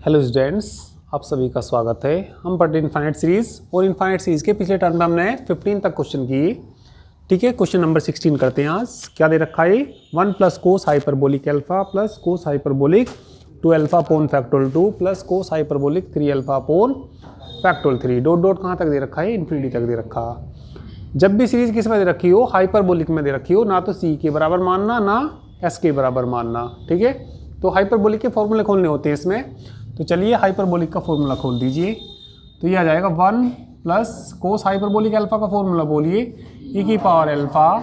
Hello students, आप सभी का स्वागत है। हम पढ़ रहे इनफाइनाइट सीरीज़ और इनफाइनाइट सीरीज़ के पिछले टर्म में हमने 15 तक क्वेश्चन किए। ठीक है, क्वेश्चन नंबर 16 करते हैं आज। क्या दे रखा है? 1 plus cos hyperbolic alpha plus cos hyperbolic 2 alpha upon factorial 2 plus cos hyperbolic 3 alpha upon factorial 3। Dot dot कहाँ तक दे रखा है? इन्फिनिटी तक दे रखा। जब भी सीरीज़ किस में दे रखी हो, हाइपरबोलिक में दे रखी हो, ना तो सी के बराबर मानना ना एस के बराबर मानना। ठीक है, तो हाइपरबोलिक के फॉर्मूले खोलने होते हैं इसमें। तो चलिए हाइपरबोलिक का फॉर्मूला खोल दीजिए। तो ये आ जाएगा 1 प्लस कोस हाइपरबोलिक अल्फा का फॉर्मूला बोलिए, ई की पावर अल्फा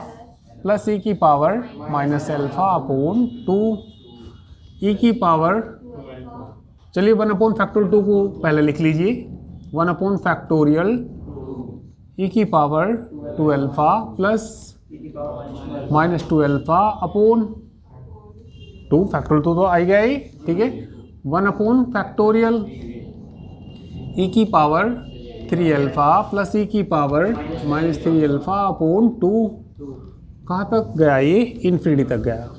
प्लस ई की पावर माइनस अल्फा अपोन 2 ई की पावर। चलिए 1 अपोन फैक्टोरियल 2 को पहले लिख लीजिए। 1 अपोन फैक्टोरियल ई की power 2 alpha plus minus 2 alpha upon 2 factorial 2 तो आ गया ही। ठीक है, 1 अपोन फैक्टोरियल ई की पावर 3 अल्फा प्लस ई की पावर माइनस 3 अल्फा अपोन 2। कहाँ तक गया ये? इन्फिनिटी तक गया।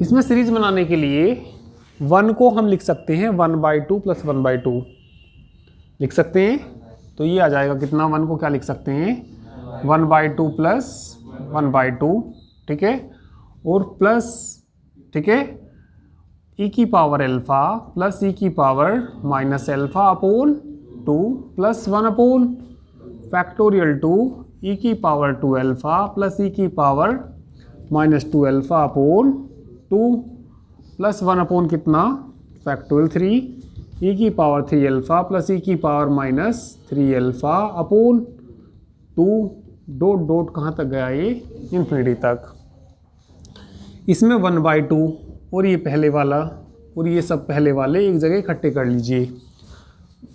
इसमें सीरीज बनाने के लिए 1 को हम लिख सकते हैं 1/2 प्लस 1/2 लिख सकते हैं। तो ये आ जाएगा कितना? 1 को क्या लिख सकते हैं? 1/2 प्लस 1/2। ठीक है, और प्लस, ठीक है, ई की पावर अल्फा प्लस ई की power minus alpha upon 2 plus 1 upon factorial 2 ई की पावर 2 अल्फा प्लस ई की power minus 2 alpha upon 2 plus 1 upon कितना? फैक्टोरियल 3 ई की पावर 3 अल्फा प्लस ई की power minus 3 alpha upon 2। Dot dot कहाँ तक गया ये? इन्फिनिटी तक। इसमें 1/2 और ये पहले वाला और ये सब पहले वाले एक जगह इकट्ठे कर लीजिए।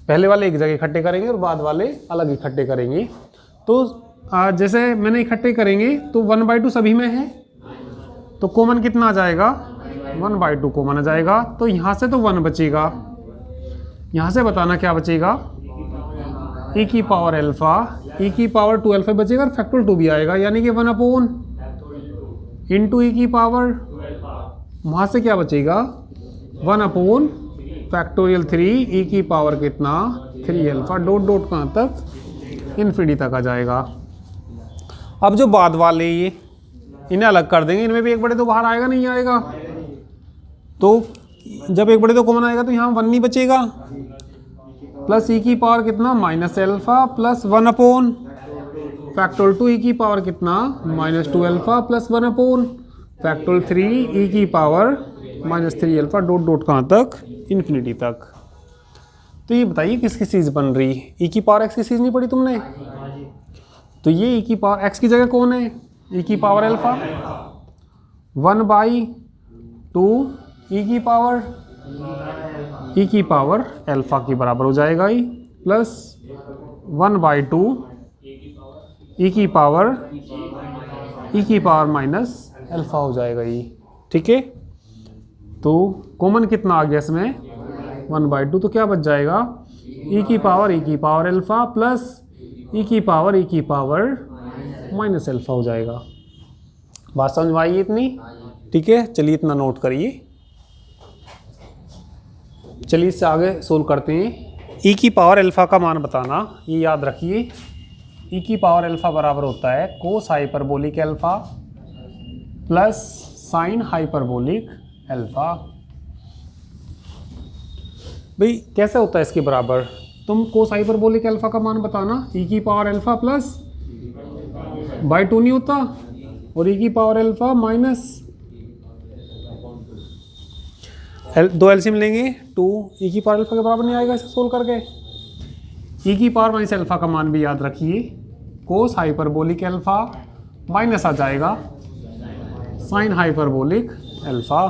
पहले वाले एक जगह इकट्ठे करेंगे और बाद वाले अलग इकट्ठे करेंगे। तो जैसे मैंने इकट्ठे करेंगे तो 1/2 सभी में है, तो कॉमन कितना आ जाएगा? 1/2 कॉमन आ जाएगा। तो यहाँ से तो 1 बचेगा। यहाँ से बताना क्या बचेगा? ई की पावर अल्फा, ई की पावर 2 अल्फा बचेगा और फैक्टोरियल 2 भी आएगा, यानी कि 1 अपोन इंटू ई की पावर, वहाँ से क्या बचेगा? 1 अपोन फैक्टोरियल 3 ई की पावर कितना? 3 अल्फा। डॉट डॉट कहाँ तक? इन्फिनिटी तक आ जाएगा। अब जो बाद वाले ये इन्हें अलग कर देंगे। इनमें भी एक बड़े तो बाहर आएगा नहीं आएगा, तो जब एक बड़े तो कॉमन आएगा तो यहाँ 1 नहीं बचेगा। प्लस ई की पावर कितना? Minus alpha plus 1 upon factorial 2 ई की पावर कितना? Minus 2 alpha plus 1 upon factorial 3 ई की power minus 3 alpha. Dot dot कहाँ तक? इन्फिनिटी तक। तो ये बताइए किसकी सीरीज बन रही है? ई की पावर एक्स की सीरीज नहीं पढ़ी तुमने? तो ये ई की पावर एक्स की जगह कौन है? ई की पावर अल्फा 1/2 ई की पावर अल्फा के बराबर हो जाएगा ही, प्लस 1/2 ई की पावर माइनस अल्फा हो जाएगा ये। ठीक है, तो कॉमन कितना आ गया इसमें? 1/2। तो क्या बच जाएगा? ई की पावर अल्फा प्लस ई की पावर माइनस अल्फा हो जाएगा। बात समझ में आई इतनी? ठीक है, चलिए इतना नोट करिए। चलिए इससे आगे सोल्व करते हैं। ई की पावर अल्फा का मान बताना, ये याद रखिए। ई की पावर अल्फा बराबर होता है cos hyperbolic alpha plus sine hyperbolic alpha. भाई कैसे होता है इसके बराबर? तुम कोस हाइपरबोलिक अल्फा का मान बताना। ई की पावर अल्फा प्लस बाई 2 नहीं होता, और ई की पावर अल्फा माइनस 2 एलसीएम लेंगे 2, ई की पावर अल्फा के बराबर नहीं आएगा इसे सोल्व करके। ई की पावर माइनस अल्फा का मान भी याद रखिए, कोस हाइपरबोलिक अल्फा माइनस आ जाएगा साइन हाइपरबोलिक अल्फा।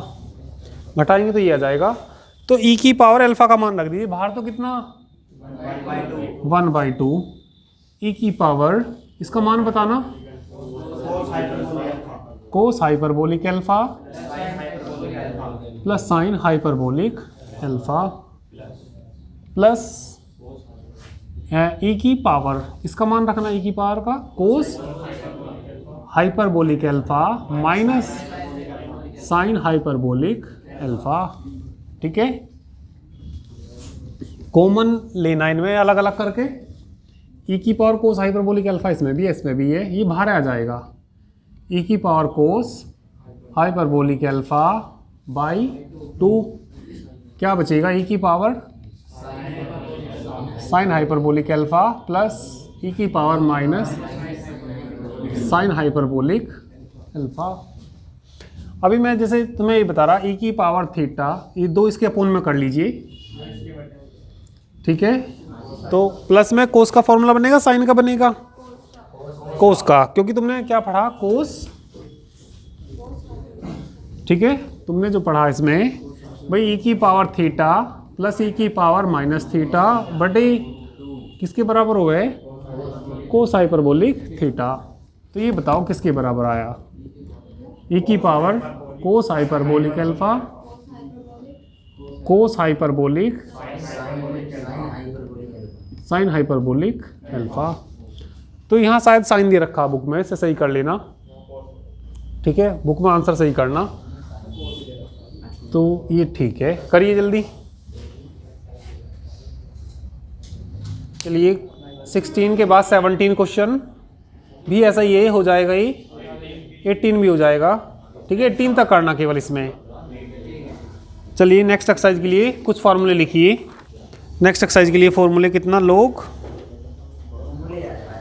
घटाएंगे तो ये आ जाएगा। तो ई की पावर अल्फा का मान रख दीजिए बाहर। तो कितना? 1/2 ई की पावर, इसका मान बताना, cos hyperbolic alpha plus sine hyperbolic alpha plus e की पावर, इसका मान रखना ई की पावर का cos hyperbolic alpha minus sine hyperbolic alpha. ठीक है, कॉमन लेना इनमें अलग अलग करके, ई की पावर कोस हाइपरबोलिक अल्फा इसमें भी है इसमें भी है, ये बाहर आ जाएगा, ई की power cos hyperbolic alpha by 2, क्या बचेगा ई की power sine hyperbolic alpha plus e की power minus sine hyperbolic alpha. अभी मैं जैसे तुम्हें ये बता रहा, ई की पावर थीटा, ये 2 इसके अपोन में कर लीजिए, ठीक है। तो प्लस में कोस का फॉर्मूला बनेगा, साइन का बनेगा, कोस का, क्योंकि तुमने क्या पढ़ा कोस, ठीक है। तुमने जो पढ़ा इसमें भाई ई की पावर थीटा प्लस ई की पावर माइनस थीटा बटे किसके बराबर हो गए, कोस हाइपरबोलिक थीटा। तो ये बताओ किसके बराबर आया, ई की power cos hyperbolic alpha cos hyperbolic sine hyperbolic alpha. तो यहाँ शायद साइन दे रखा बुक में, से सही कर लेना, ठीक है, बुक में आंसर सही करना। तो ये ठीक है, करिए जल्दी। चलिए 16 के बाद 17 क्वेश्चन भी ऐसा ये हो जाएगा, ही 18 भी हो जाएगा, ठीक है। 18 तक करना केवल इसमें। चलिए नेक्स्ट एक्सरसाइज के लिए कुछ फार्मूले लिखिए। नेक्स्ट एक्सरसाइज के लिए फॉर्मूले कितना, log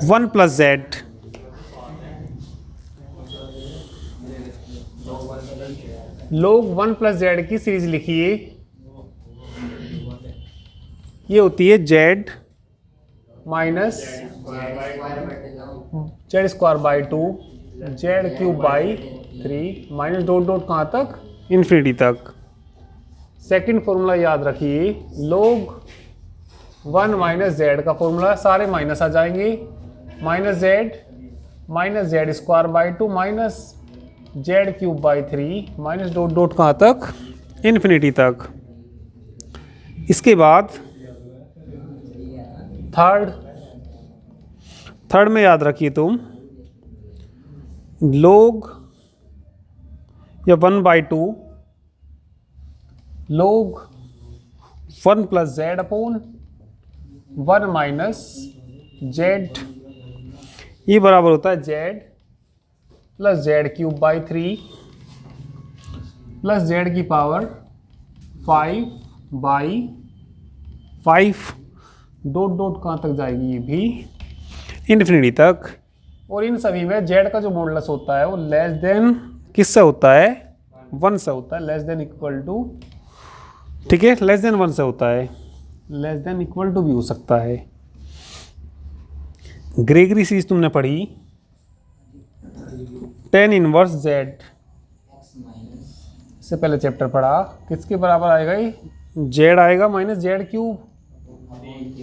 1 + z, log 1 + z की सीरीज लिखिए। ये होती है z minus Z square by 2 Z cube by 3 minus dot dot कहाँ तक, इन्फिनिटी तक। सेकंड फॉर्मूला याद रखिए, log 1 - z का फॉर्मूला, सारे माइनस आ जाएंगे, minus Z square by 2 minus Z cube by 3 minus dot dot कहाँ तक, इन्फिनिटी तक। इसके बाद थर्ड में याद रखिए तुम, log या 1/2 log 1 + z upon 1 minus Z, ये बराबर होता है Z plus Z cube by 3 plus Z की पावर 5/5, डॉट डॉट कहाँ तक जाएगी, ये भी इन्फिनिटी तक। और इन सभी में जेड का जो मॉडुलस होता है वो लेस देन किससे होता है, 1 से होता है, लेस देन इक्वल टू, ठीक है, लेस देन 1 से होता है, लेस देन इक्वल टू भी हो सकता है। ग्रेगरी सीरीज तुमने पढ़ी, tan इनवर्स z, इससे पहले चैप्टर पढ़ा, किसके बराबर आएगा, ये z आएगा minus Z cube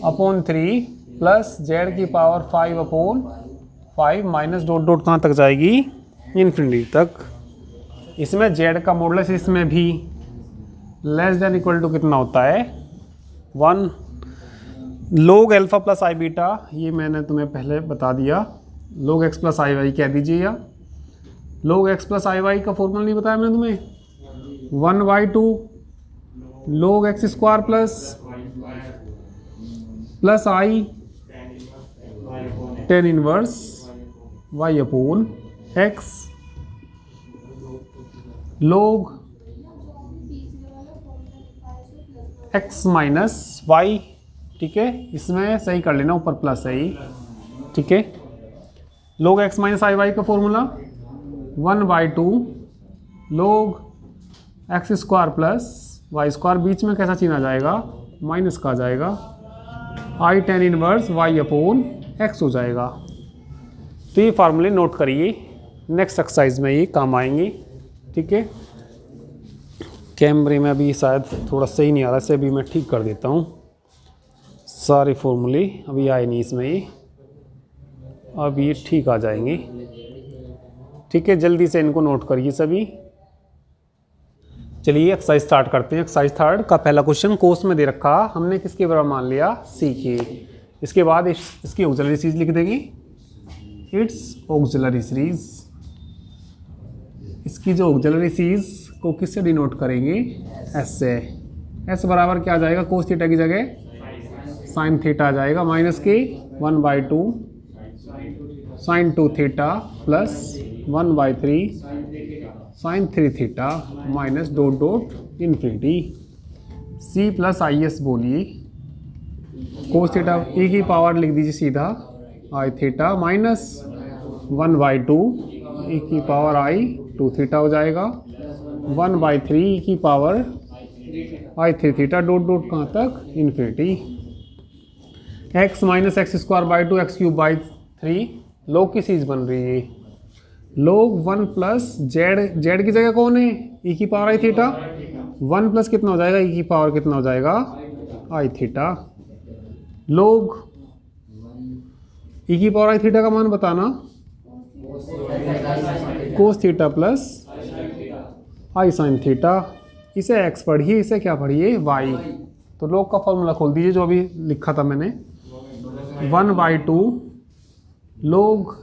upon 3 plus Z की पावर 5/5 माइनस डॉट डॉट कहाँ तक जाएगी, इन्फिनिटी तक। इसमें जेड का मॉडुलस इसमें भी लेस देन इक्वल टू कितना होता है, 1। log अल्फा प्लस आई बीटा, ये मैंने तुम्हें पहले बता दिया, log x प्लस आई वाई कह दीजिए, या log x प्लस आई वाई का फॉर्मूला नहीं बताया मैंने तुम्हें, 1/2 log x स्क्वायर प्लस आई tan inverse y upon x log x minus y, ठीक है, इसमें सही कर लेना, ऊपर प्लस है ही, ठीक है। log x minus I Y का formula 1/2 log x square plus y square, बीच में कैसा चिन्ह आ जाएगा, माइनस का आ जाएगा, I tan inverse y upon x हो जाएगा। तो ये फार्मूले नोट करिए, नेक्स्ट एक्सरसाइज में ये काम आएंगे, ठीक है। कैमरे में अभी शायद थोड़ा सही नहीं आ रहा, इसे अभी मैं ठीक कर देता हूँ। सारे फॉर्मूले अभी आए नहीं इसमें, ये अब ये ठीक आ जाएंगे, ठीक है। जल्दी से इनको नोट करिए सभी। चलिए एक्सरसाइज स्टार्ट करते हैं। एक्सरसाइज 3 का पहला क्वेश्चन कोर्स में दे रखा, हमने किसके बराबर मान लिया, सी के। इसके बाद इसकी ऑक्सिलरी सीरीज लिख देंगे, इट्स ऑक्सिलरी सीरीज। इसकी जो ऑक्सिलरी सीरीज को किससे डिनोट करेंगे, एस से। एस बराबर क्या आ जाएगा, कोस थीटा की जगह साइन थीटा आ जाएगा माइनस के 1/2 sine 2 theta plus 1/3 sine 3 theta minus dot dot infinity. C plus I S बोलिए कोस थीटा ई की पावर लिख दीजिए सीधा आई थीटा माइनस 1/2 ई की पावर आई 2 थीटा हो जाएगा 1/3 ई की पावर आई 3 थीटा डॉट डॉट कहाँ तक infinity. x minus x square by 2 x cube by 3 लोग की चीज़ बन रही है। लोग 1 प्लस जेड की जगह कौन है ई की पावर आई थीटा 1 प्लस कितना हो जाएगा ई की पावर कितना हो जाएगा आई थीटा। लोग ई की पावर आई थीटा का मान बताना कोस थीटा प्लस आई साइन थीटा। इसे x पढ़िए इसे क्या पढ़िए y। तो लोग का फॉर्मूला खोल दीजिए जो अभी लिखा था मैंने 1/2 लोग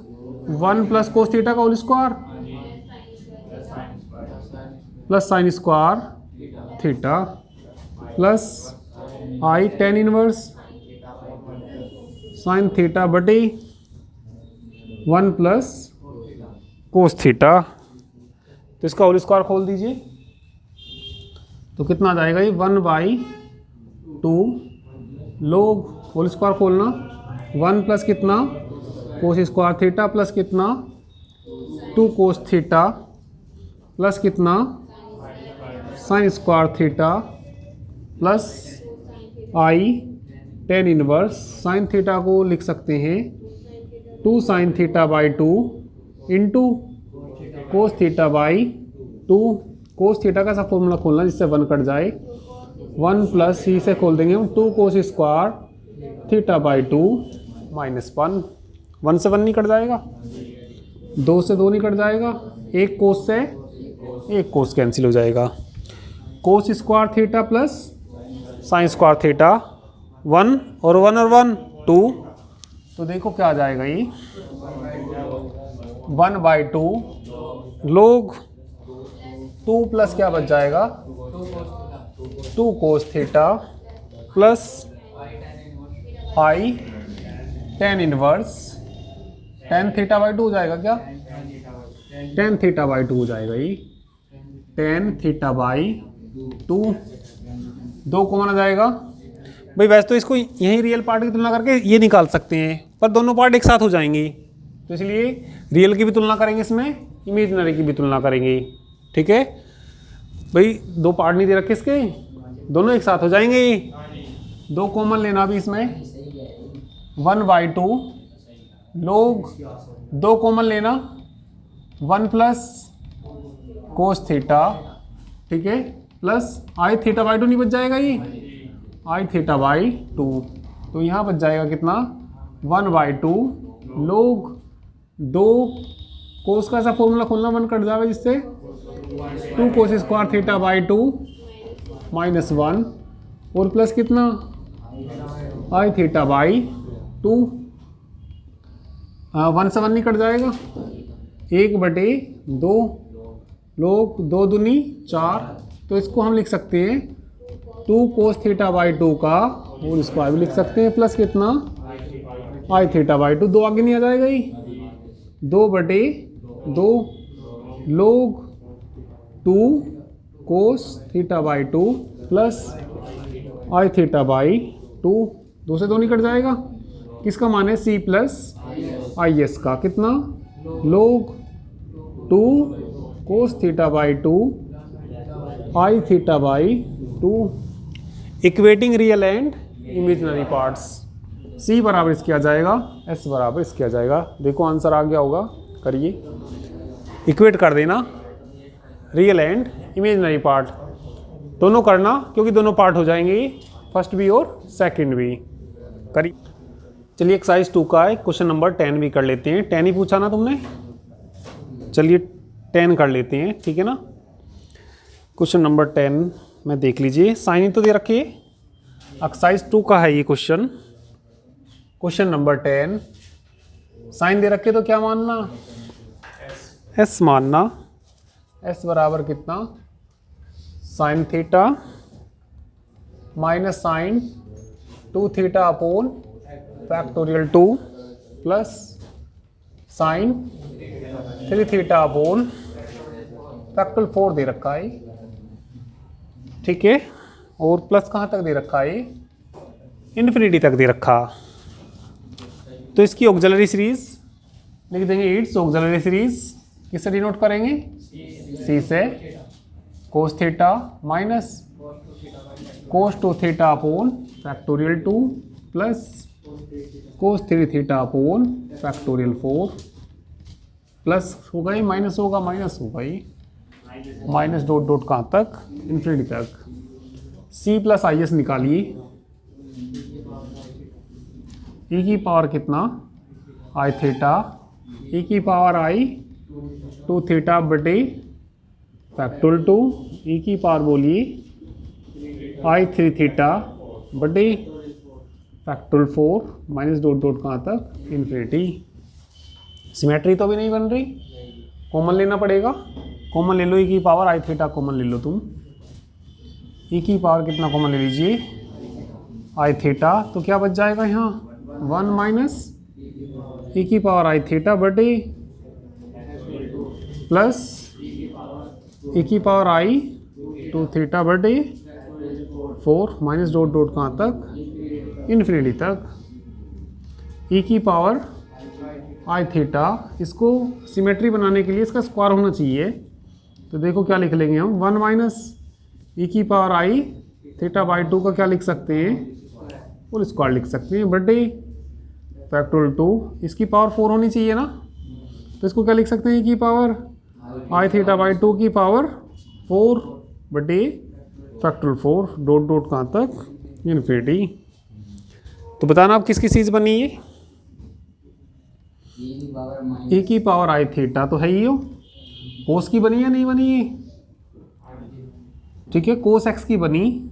1 प्लस कोस थीटा का whole square plus sine square theta plus I tan inverse sine theta बटे 1 प्लस कोस थीटा। तो इसका होल स्क्वायर खोल दीजिए तो कितना आ जाएगा ये 1/2 लोग होल स्क्वायर खोलना 1 प्लस कितना कोस स्क्वायर थीटा प्लस कितना 2 कोस थीटा प्लस कितना sign square theta plus I tan inverse sine theta को लिख सकते हैं 2 sign theta by 2 into cos theta by 2। Cos theta का सब फॉर्मूला खोलना जिससे 1 कट जाए 1 प्लस सी से खोल देंगे हम 2 cos square theta by 2 minus 1 से 1 नहीं कट जाएगा 2 से 2 नहीं कट जाएगा एक कोस से एक कोस कैंसिल हो जाएगा। Cos square theta plus sine square theta 1 और 1 2। तो देखो क्या आ जाएगा ये 1/2 लोग 2 प्लस क्या बच जाएगा 2 cos theta plus I tan inverse tan theta by 2 हो जाएगा क्या टेन थीटा बाई 2 हो जाएगा ये टेन थीटा बाई 2 2 कॉमन आ जाएगा। भाई वैसे तो इसको यही रियल पार्ट की तुलना करके ये निकाल सकते हैं पर दोनों पार्ट एक साथ हो जाएंगी तो इसलिए रियल की भी तुलना करेंगे इसमें इमेजिनरी की भी तुलना करेंगे। ठीक है भाई 2 पार्ट नहीं दे रखे इसके दोनों एक साथ हो जाएंगे 2 कॉमन लेना भी इसमें 1/2 लोग 2 कॉमन लेना 1 प्लस कोस थीटा ठीक है प्लस आई थीटा बाई 2 नहीं बच जाएगा ये आई थीटा बाई 2। तो यहाँ बच जाएगा कितना 1/2 लोग 2 कोस का ऐसा फॉर्मूला खोलना 1 कट जाएगा जिससे 2 cos square theta by 2 minus 1 और प्लस कितना आई थीटा बाई 2 1 से 1 नहीं कट जाएगा 1/2 लोग 2 दूनी 4। तो इसको हम लिख सकते हैं 2 कोस थीटा बाई 2 का होल स्क्वायर भी लिख सकते हैं प्लस कितना आई थीटा बाई 2 2 आगे नहीं आ जाएगा ये 2/2 लोग 2 cos theta by 2 plus I theta by 2 2 से 2 नहीं कट जाएगा। किसका मान है सी प्लस आई एस का कितना log 2 cos theta by 2 I theta by 2 equating real and imaginary parts. C बराबर इसके आ जाएगा एस बराबर इसके आ जाएगा। देखो आंसर आ गया होगा करिए इक्वेट कर देना रियल एंड इमेजिनरी पार्ट दोनों करना क्योंकि दोनों पार्ट हो जाएंगे फर्स्ट भी और सेकंड भी करिए। चलिए एक्सरसाइज 2 का है क्वेश्चन नंबर 10 भी कर लेते हैं। 10 ही पूछा ना तुमने चलिए 10 कर लेते हैं ठीक है ना। क्वेश्चन नंबर 10 में देख लीजिए साइन ही तो दे रखिए एक्सरसाइज 2 का है ये क्वेश्चन। क्वेश्चन नंबर 10 साइन दे रखे तो क्या मानना एस मानना एस बराबर कितना sine theta minus sine 2 theta upon factorial 2 plus sine 3 theta upon factorial 4 दे रखा है, ठीक है। और प्लस कहाँ तक दे रखा है, इन्फिनिटी तक दे रखा। तो इसकी ऑक्सिलरी सीरीज लिख देंगे, इट्स ऑक्सिलरी सीरीज किससे डिनोट करेंगे, सी से। Cos theta minus cos 2 theta upon factorial 2 plus cos 3 theta upon factorial 4 plus होगा ही माइनस होगा, माइनस होगा ही, माइनस डॉट डॉट कहाँ तक, इन्फिनिटी तक। सी प्लस आई एस निकालिए, ई की पावर कितना, आई थीटा, ई की पावर आई 2 थीटा बटे फैक्टोरियल 2, ई की पावर बोलिए आई 3 थीटा बटे फैक्टोरियल 4 माइनस डॉट डॉट कहाँ तक, इन्फिनिटी। सिमेट्री तो अभी नहीं बन रही, कॉमन लेना पड़ेगा, कॉमन ले लो, ई की पावर आई थीटा कॉमन ले लो तुम, ई की पावर कितना कॉमन ले लीजिए, आई थीटा, तो क्या बच जाएगा यहाँ 1 माइनस ई की पावर आई थीटा बटे प्लस ई की पावर आई 2 थीटा बटे 4 माइनस डॉट डॉट कहाँ तक, इन्फिनिटी तक। ई की पावर आई थीटा, इसको सिमेट्री बनाने के लिए इसका स्क्वायर होना चाहिए, तो देखो क्या लिख लेंगे हम, 1 माइनस ई की पावर आई थीटा बाई 2 का क्या लिख सकते हैं, फुल स्क्वायर लिख सकते हैं, बटे फैक्टोरियल 2, इसकी पावर 4 होनी चाहिए ना, तो इसको क्या लिख सकते हैं, ई की पावर आई थीटा बाई 2 की पावर 4 बटे फैक्टोरियल 4 डॉट डॉट कहाँ तक, इन्फिनिटी। तो बताना आप किसकी चीज़ बनी है, ई की पावर आई थीटा तो है ही हो, कोस की बनी या नहीं बनी है, ठीक है, कोस एक्स की बनी,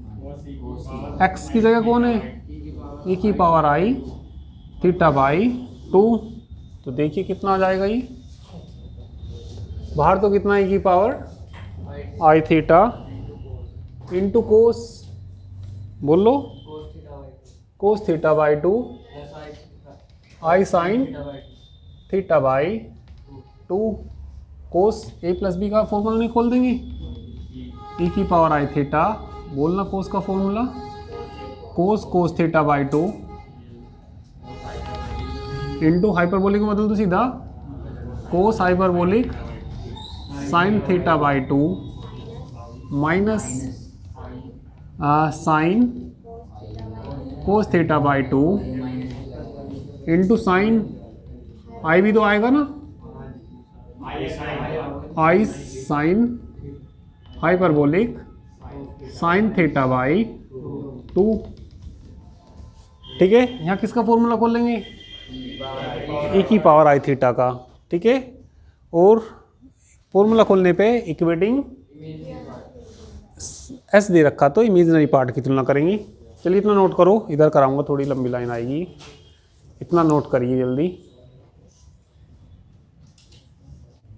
एक्स की जगह कौन है, ई की पावर आई थीटा बाई 2, तो देखिए कितना आ जाएगा ये, बाहर तो कितना है, ई की power I theta into cos, बोल लो, cos theta by 2 I sine theta by 2, cos A plus B का फॉर्मूला नहीं खोल देंगे, ई की पावर आई थीटा, बोलना कोस का formula, cos theta by 2 into hyperbolic में बदल दो सीधा, cos hyperbolic sine theta by 2 minus sine cos theta by 2 into sine, I भी तो आएगा ना, I sine hyperbolic sine theta by 2, ठीक है। यहाँ किसका फॉर्मूला खोल लेंगे, ई की पावर आई थीटा का, ठीक है। और फॉर्मूला खोलने पे इक्वेटिंग एस दे रखा, तो इमेजिनरी पार्ट की तुलना करेंगे। चलिए इतना नोट करो, इधर कराऊंगा, थोड़ी लंबी लाइन आएगी, इतना नोट करिए जल्दी।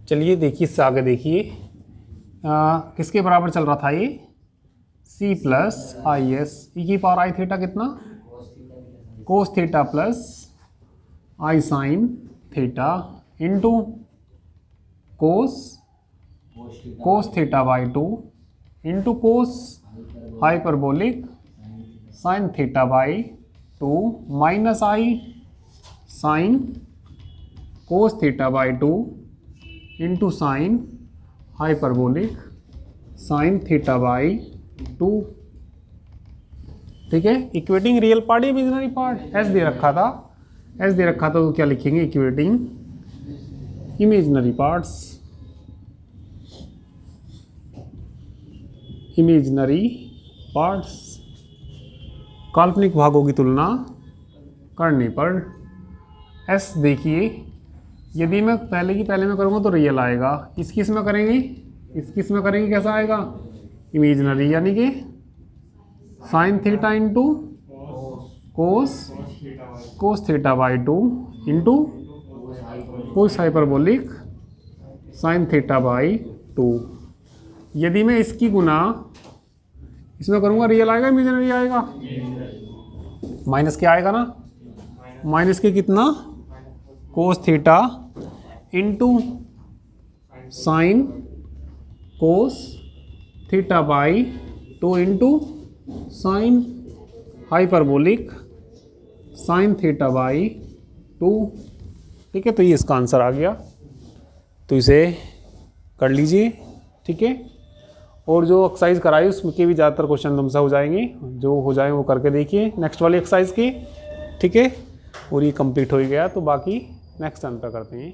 चलिए देखिए इससे आगे देखिए, किसके बराबर चल रहा था ये, सी प्लस आई एस, ई की पावर आई थीटा कितना, cos theta plus I sine theta into cos theta by 2 into cos hyperbolic sine theta by 2 minus I sign cos theta by 2 into sign hyperbolic sine theta by 2, ठीक है। Equating real part या imaginary part, S दे रखा था, S दे रखा था, तो क्या लिखेंगे, equating imaginary parts, imaginary parts, काल्पनिक भागों की तुलना करने पर एस देखिए, यदि मैं पहले की पहले में करूँगा तो रियल आएगा, इसकी इसमें करेंगे, इसकी इसमें करेंगे, कैसा आएगा, इमेजिनरी, यानी कि sine theta into cos theta by 2 into cos hyperbolic sine theta by 2। यदि मैं इसकी गुना इसमें करूँगा, रियल आएगा इमेजिनरी आएगा, माइनस क्या आएगा ना, माइनस के कितना, cos theta into sine cos theta by 2 into sign hyperbolic sine theta by 2। ठीक है, तो ये इसका आंसर आ गया, तो इसे कर लीजिए। ठीक है, और जो एक्सरसाइज कराई उसके भी ज़्यादातर क्वेश्चन तुमसे हो जाएंगे, जो हो जाए वो करके देखिए नेक्स्ट वाली एक्सरसाइज की। ठीक है, और ये कंप्लीट हो गया, तो बाकी नेक्स्ट टर्न पर करते हैं।